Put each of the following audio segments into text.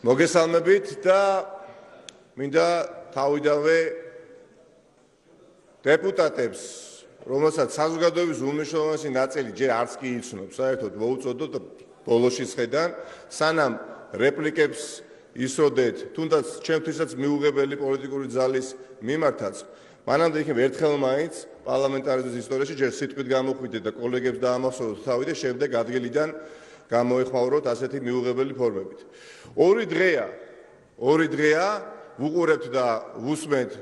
მოგესალმებით და მინდა თავიდანვე დეპუტატებს, რომელსაც საზოგადოების უმნიშვნელოვანესი ნაწილი ჯერ არც კი იცნობს, საერთოდ მოუწოდოთ ბოლოში ხედან, სანამ რეპლიკებს ისროდეთ, თუნდაც ჩემთვისაც მიუღებელი პოლიტიკური ძალის მიმართაც, მანამდე იქნებ ერთხელ მაინც პარლამენტარიზმის ისტორიაში ჯერ სიტყვით გამოხვიდეთ და კოლეგებს დაამახსოვროთ თავი და შემდეგ ადგილიდან გამოეხმაუროთ ასეთი მიუღებელი ფორმებით. ორი დღეა ვუყურებთ და ვუსმენთ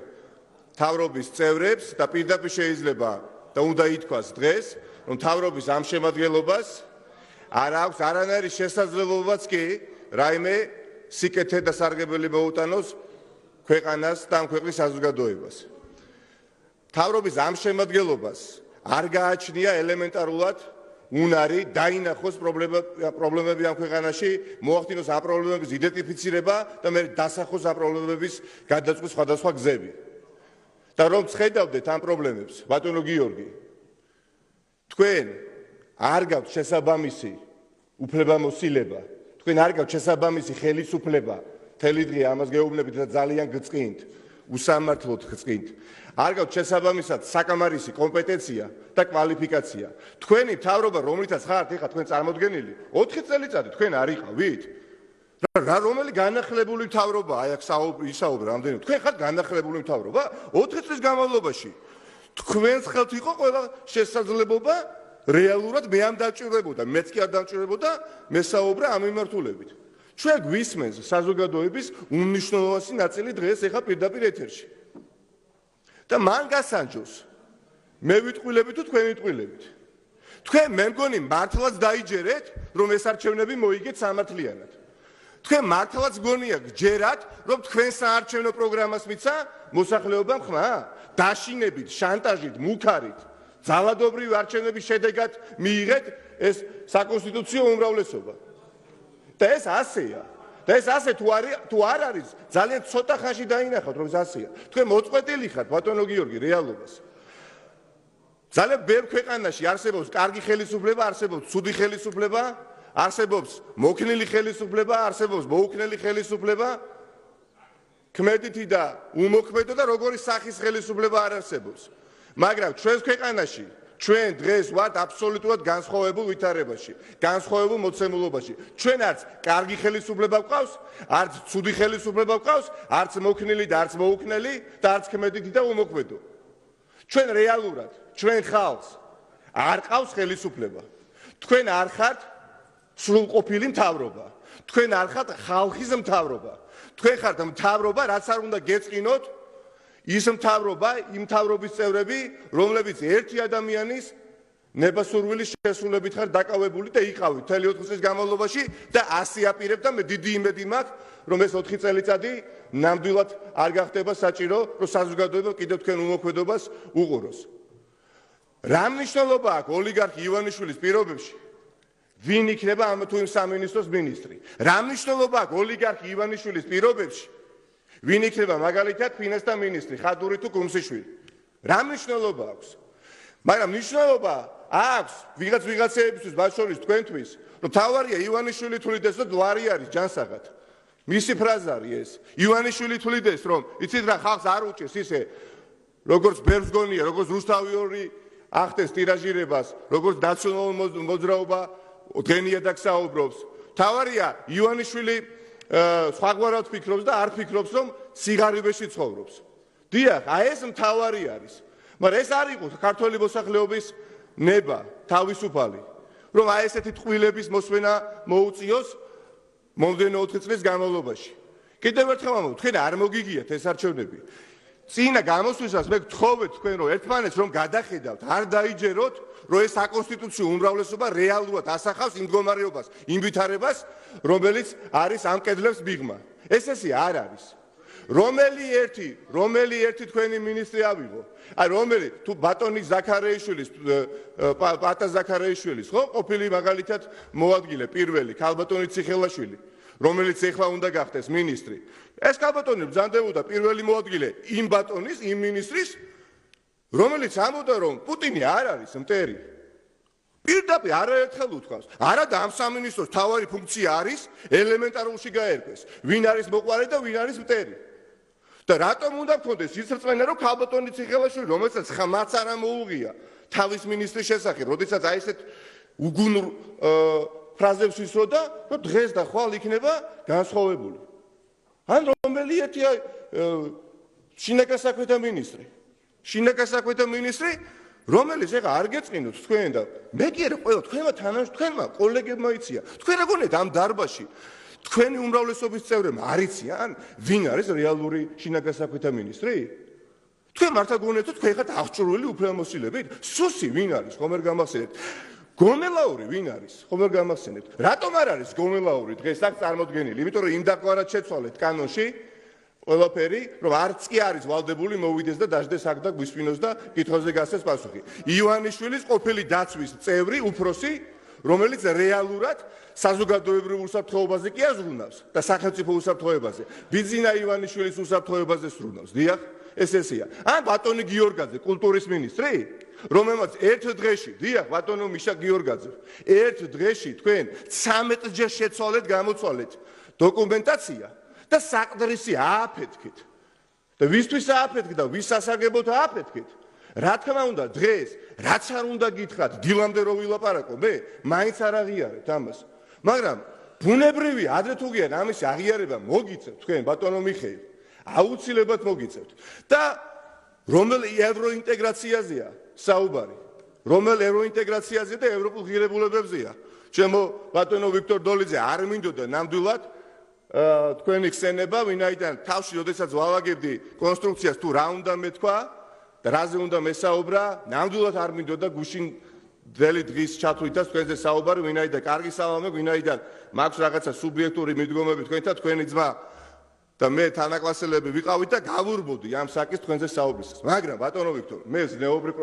მთავრობის წევრებს და პირდაპირ შეიძლება და უნდა ითქვას დღეს, რომ მთავრობის ამ შემადგენლობას არ აქვს არანაირი შესაძლებლობაც კი რაიმე სიკეთე და სარგებელი მოუტანოს ქვეყანას და ამ ქვეყნის საზოგადოებას. მთავრობის ამ შემადგენლობას არ გააჩნია ელემენტარულად უნარი დაინახოს პრობლემები ამ ქვეყანაში, მოახდინოს ამ პრობლემების იდენტიფიცირება და მე დასახოს ამ პრობლემების გადაწყვეტის სხვადასხვა გზები. და რომ წხედავდეთ ამ პრობლემებს, ბატონო გიორგი, თქვენ არ გაქვთ შესაბამისი უფლებამოსილება, თქვენ არ გაქვთ შესაბამისი ხელისუფლება, მთელი დღე ამას გეუბნებით და ძალიან გწყინთ, უსამართლოდ გწყინთ. არ გაქვთ შესაბამისად საკამარისი კომპეტენცია და კვალიფიკაცია. თქვენი მთავრობა, რომლითაც ხართ ეხლა თქვენ წარმოდგენილი, 4 წელიწადი თქვენ არ იყავით? რა რომელი განახლებული მთავრობა, აი აქ ისაუბრა რამდენად. თქვენ ხართ განახლებული მთავრობა? 4 წლის განმავლობაში თქვენს ხელთ იყო ყველა შესაძლებლობა რეალურად მე ამ დაჭირებოდა, მეც კი არ დამჭირებოდა მესაუბრა ამ მიმართულებით. ჩვენ გვისმენს საზოგადოების უმნიშვნელოვანესი ნაწილი დღეს ეხლა პირდაპირ ეთერში. და მან გასანჯოს მე ვიტყვილები თუ თქვენ ვიტყვილებით. თქვენ მე მგონი მართლაც დაიჯერეთ, რომ ეს არჩევნები მოიგეთ სამართლიანად. თქვენ მართლაც გონია გჯერათ, რომ თქვენ საარჩევნო პროგრამას მიცა მოსახლეობამ ხმა? დაშინებით, შანტაჟით, მუქარით, ძალადობრივი არჩევნების შედეგად მიიღეთ ეს საკონსტიტუციო უმრავლესობა. და ეს ასეა. და ეს ასე თუ არ არის, ძალიან ცოტა ხანში დაინახავთ, რომ ეს ასეა. თქვენ მოწყვეტილი ხართ, ბატონო გიორგი, რეალობას. ძალიან ბევრ ქვეყანაში არსებობს კარგი ხელისუფლება, არსებობს ცუდი ხელისუფლება, არსებობს მოქნილი ხელისუფლება, არსებობს მოუქნელი ხელისუფლება, ქმედითი და უმოქმედო და როგორი სახის ხელისუფლება არ არსებობს. მაგრამ ჩვენს ქვეყანაში ჩვენ დღეს ვართ აბსოლუტურად განსხვავებულ ვითარებაში, განსხვავებულ მოცემულობაში. ჩვენ არც კარგი ხელისუფლება გვყავს, არც ცუდი ხელისუფლება გვყავს, არც მოქნილი და არც მოუქნელი და არც ქმედითი და უმოქმედო. ჩვენ რეალურად, ჩვენ ხალხს არ ყავს ხელისუფლება. თქვენ არ ხართ სრულყოფილი მთავრობა. თქვენ არ ხართ ხალხის მთავრობა. თქვენ ხართ მთავრობა, რაც არ უნდა გეწყინოთ ის მთავრობა, იმ მთავრობის წევრები, რომლებიც ერთი ადამიანის ნებასურვილის შესრულებით ხარ დაკავებული და იყავით მთელი 4 წლის განმავლობაში და ასე აპირებ და მე დიდი იმედი მაქვს, რომ ეს 4 წელიწადი ნამდვილად არ გახდება საჭირო, რომ საზოგადოება კიდევ თქვენ უმოქმედობას უყუროს. რა მნიშვნელობა აქვს ოლიგარქი ივანიშვილის პირობებში? ვინ იქნება ამ თუ იმ სამინისტროს მინისტრი? რა მნიშვნელობა აქვს ოლიგარქი ივანიშვილის პირობებში? ვინ იქნება მაგალითად ფინანსთა მინისტრი, ხადური თუ კუმსიშვილი? რა მნიშვნელობა აქვს? მაგრამ მნიშვნელობა აქვს ვიღაცეებისთვის, მათ შორის თქვენთვის, რომ თავარია ივანიშვილი თulides და დვარი არის ჯანსაღად. მისი ფრაზა არის ეს. ივანიშვილი თulides, რომ იცით რა ხალხს არ უჭირს ისე, როგორც ბერს გონია, როგორც რუსთავი ახდენს ტირაჟირებას, როგორც ნაციონალურ მოძრაობა დღენია და გსაუბრობს. თავარია ივანიშვილი სხვაგვარად ფიქრობს და არ ფიქრობს, რომ სიღარიბეში ცხოვრობს. დიახ, აი ეს მთავარი არის. მაგრამ ეს არ იყო ქართველი მოსახლეობის ნება, თავისუფალი, რომ აი ესეთი ტყუილების მოსვენა მოუწიოს მომდენო 4 წლის განმავლობაში. კიდევ ერთხელ ვამბობ, თქვენ არ მოგიგიათ ეს არჩევნები. წინა გამოსვლისას მე გთხოვეთ თქვენ, რომ ერთმანეთს რომ გადახედავთ, არ დაიჯეროთ, რომ ეს საკონსტიტუციო უმრავლესობა რეალურად ასახავს იმ მდგომარეობას, იმ ვითარებას, რომელიც არის ამ კედლებს მიღმა. ესე არ არის. რომელი ერთი თქვენი მინისტრი ავიღო? აი რომელი თუ ბატონი ზაქარეიშვილის, პატა ზაქარეიშვილის, ხო, ყოფილი მაგალითად მოადგილე პირველი ქალბატონი ციხელაშვილი, რომელიც ეხლა უნდა გახდეს მინისტრი. ეს ქალბატონი ბრძანდებოდა პირველი მოადგილე იმ ბატონის, იმ მინისტრის, რომელიც ამბობდა, რომ პუტინი არ არის მტერი. პირდაპირ არაერთხელ უთქვამს, არა და ამ სამინისტროს თავარი ფუნქცია არის ელემენტარულში გაერკვეს, ვინ არის მოყვარე და ვინ არის მტერი. და რატომ უნდა გქონდეს ის რწმენა, რომ ქალბატონი ციხელაშვილი, რომელსაც ხმაც არ მოუღია თავის მინისტრის შესახებ, როდესაც აი ესეთ უგუნურ ფრაზებს ვისროდა, რომ დღეს და ხვალ იქნება განსხვავებული. ან რომელი ერთია შინაგან საქმეთა მინისტრი. შინაგან საქმეთა მინისტრი, რომელიც ეხა არ გეწყინოთ თქვენ და მე კი არა ყველა თქვენმა თქვენმა კოლეგებმა იციან. თქვენ რა გონიათ ამ დარბაზში თქვენი უმრავლესობის წევრებმა არ იციან ვინ არის რეალური შინაგან საქმეთა მინისტრი? თქვენ მართლა გონიათ რომ თქვენ ხართ აღჭურვილი უფლებამოსილებით? სუსი ვინ არის? ხომ არ გამახსენებთ? გომელაური ვინ არის? ხომ არ გამახსენებთ? რატომ არ არის გომელაური დღეს აქ წარმოდგენილი? იმიტომ რომ იმ დაკვარად შეცვალეთ კანონში ყველაფერი, რომ არც კი არის ვალდებული მოვიდეს და დაждდეს აქ და გვისვინოს და კითხვაზე გასცეს პასუხი. ივანიშვილის ყოფილი დაცვის წევრი, უფროსი, რომელიც რეალურად საზოგადოებრივ უსაფრთხოებაზე კი აზრუნავს და სახელმწიფო უსაფრთხოებაზე. ბიძინა ივანიშვილის უსაფრთხოებაზე სრუნავს. დიახ, ეს ესეა. ან ბატონი გიორგაძე, კულტურის მინისტრი, რომელმაც ერთ დღეში, დიახ, ბატონო მიშა გიორგაძე, ერთ დღეში თქვენ 13 ჯერ შეცვალეთ, გამოცვალეთ დოკუმენტაცია და საყდრისი ააფეთქეთ. და ვისთვის ააფეთქეთ და ვის სასარგებლოდ ააფეთქეთ? რა თქმა უნდა, დღეს რაც არ უნდა გითხრათ, დილამდე რო ვილაპარაკო, მე მაინც არ აღიარებთ ამას. მაგრამ ბუნებრივი ადრე თუ გიან ამის აღიარება მოგიწევთ თქვენ ბატონო მიხეილ, აუცილებლად მოგიწევთ. და რომელ ევროინტეგრაციაზეა საუბარი? რომელ ევროინტეგრაციაზე და ევროპულ ღირებულებებზეა? ჩემო ბატონო ვიქტორ დოლიძე არ მინდოდა ნამდვილად თქვენი ხსენება, ვინაიდან თავში როდესაც ვალაგებდი კონსტრუქციას თუ რა უნდა მეთქვა და რაზე უნდა მესაუბრა, ნამდვილად არ მინდოდა გუშინ ძელი დღის ჩათვლითაც თქვენზე საუბარი, ვინაიდან კარგი სალამი, ვინაიდან მაქვს რაღაცა სუბიექტური მიდგომები თქვენთან, თქვენი ძმა და მე თანაკლასელები ვიყავით და გავურბოდი ამ საკის თქვენზე საუბრისას. მაგრამ ბატონო ვიქტორ, მე ზნეობრივ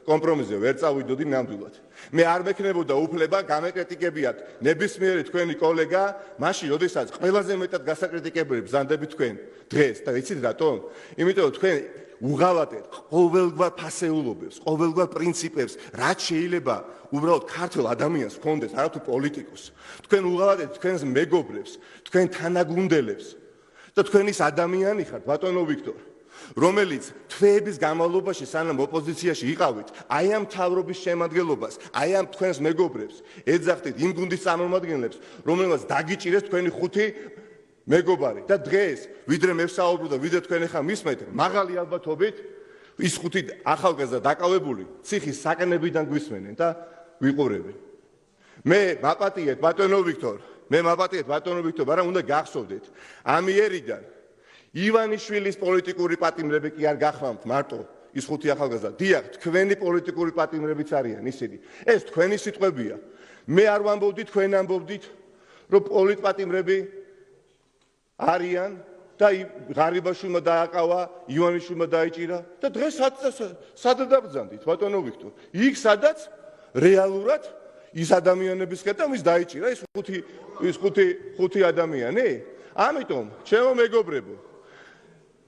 კომპრომისზე ვერ წავიდოდი ნამდვილად. მე არ მექნებოდა უფლება გამეკრიტიკებიათ ნებისმიერი თქვენი კოლეგა, მაშინ როდესაც ყველაზე მეტად გასაკრიტიკებელი ბრძანდებით თქვენ დღეს და იცით რატომ? იმიტომ რომ თქვენ უღალატეთ ყოველგვარ ფასეულობებს, ყოველგვარ პრინციპებს, რაც შეიძლება უბრალოდ ქართულ ადამიანს ჰქონდეს, არათუ პოლიტიკოს. თქვენ უღალატეთ თქვენს მეგობრებს, თქვენ თანაგუნდელებს და თქვენის ადამიანი ხართ, ბატონო ვიქტორ, რომელიც თვეების განმავლობაში სანამ ოპოზიციაში იყავით, აი ამ მთავრობის შემადგენლობას, აი ამ თქვენს მეგობრებს ეძახდით იმ გუნდის წარმომადგენლებს, რომელმაც დაგიჭირეს თქვენი 5 მეგობარი და დღეს ვიდრე მე ვსაუბრობ და ვიდრე თქვენ ახლა მისმენთ, მაღალი ალბათობით ის 5 ახალგაზრდა დაკავებული ციხის საკნებიდან გვისმენენ და ვიყურებენ. მე მაპატიეთ ბატონო ვიქტორ, მაგრამ უნდა გახსოვდეთ, ამიერიდან ივანიშვილის პოლიტიკური პატიმრები კი არ გახმამთ მარტო ის 5 ახალგაზრდა. დიახ, თქვენი პოლიტიკური პატიმრებიც არიან ისინი. ეს თქვენი სიტყვებია. მე არ ვამბობდი, თქვენ ამბობდით, რომ პოლიტპატიმრები არიან და ღარიბაშვილმა დააკავა, ივანიშვილმა დაიჭირა და დღეს სად დაბრძანდით, ბატონო ვიქტორ? იქ სადაც რეალურად ის ადამიანების ხედავ ის დაიჭირა ის 5 ადამიანი. ამიტომ ჩემო მეგობრებო,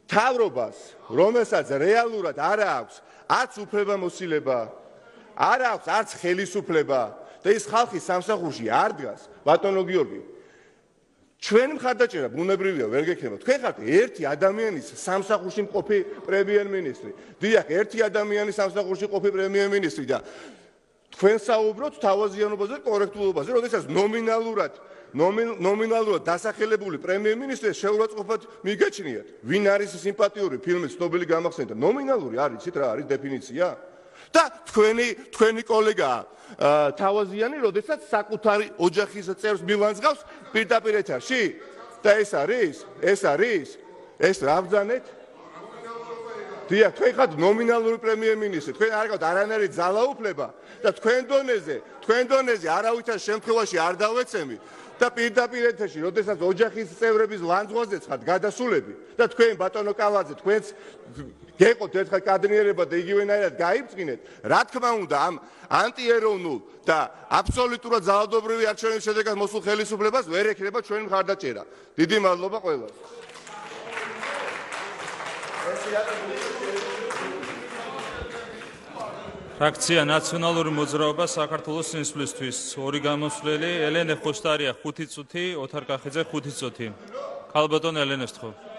თავრობას, რომელსაც რეალურად არ აქვს არც უფლებამოსილება, არ აქვს არც ხელისუფლება და ის ხალხი სამსახურში არ დგას, ბატონო გიორგი, ჩვენ მხარდაჭერა ბუნებრივია ვერ გექნება. თქვენ ხართ ერთი ადამიანის სამსახურში მყოფი პრემიერ-მინისტრი. დიახ, ერთი ადამიანის სამსახურში მყოფი პრემიერ-მინისტრი და თქვენ საუბრობთ თავაზიანობაზე და კორექტულობაზე, როდესაც ნომინალურად დასახელებული პრემიერ-მინისტრი შეურაცხყოფად მიგაჩნიათ. ვინ არის სიმპათიური ფილმის ცნობილი გამახსენდა? ნომინალური არის, იცით რა არის დეფინიცია? და თქვენი კოლეგა თავაზიანი, როდესაც საკუთარი ოჯახის წევრს მილანძღავს პირდაპირ ეთერში და ეს რა ბრძანეთ? დიახ, თქვენ ხართ ნომინალური პრემიერ-მინისტრი, თქვენ არ გაქვთ არანაირი ძალაუფლება და თქვენ დონეზე არავითარ შემთხვევაში არ დავეცემი და პირდაპირ ეთერში, როდესაც ოჯახის წევრების ლანძღვაზეც ხართ გადასულები და თქვენ ბატონო კალაძე, თქვენც გეყოთ ერთხელ კადრიერება და იგივენაირად გაიბწყინეთ, რა თქმა უნდა ამ ანტიეროვნულ და აბსოლუტურად ძალადობრივი არჩევნების შედეგად მოსულ ხელისუფლებას ვერ ექნება ჩვენი მხარდაჭერა. დიდი მადლობა ყველას. ფრაქცია ნაციონალური მოძრაობა საქართველოს სინსვლისთვის. ორი გამოსვლელი ელენე ხოშტარია 5 წუთი, ოთარ კახიძე 5 წუთი. ქალბატონ ელენეს თხოვ.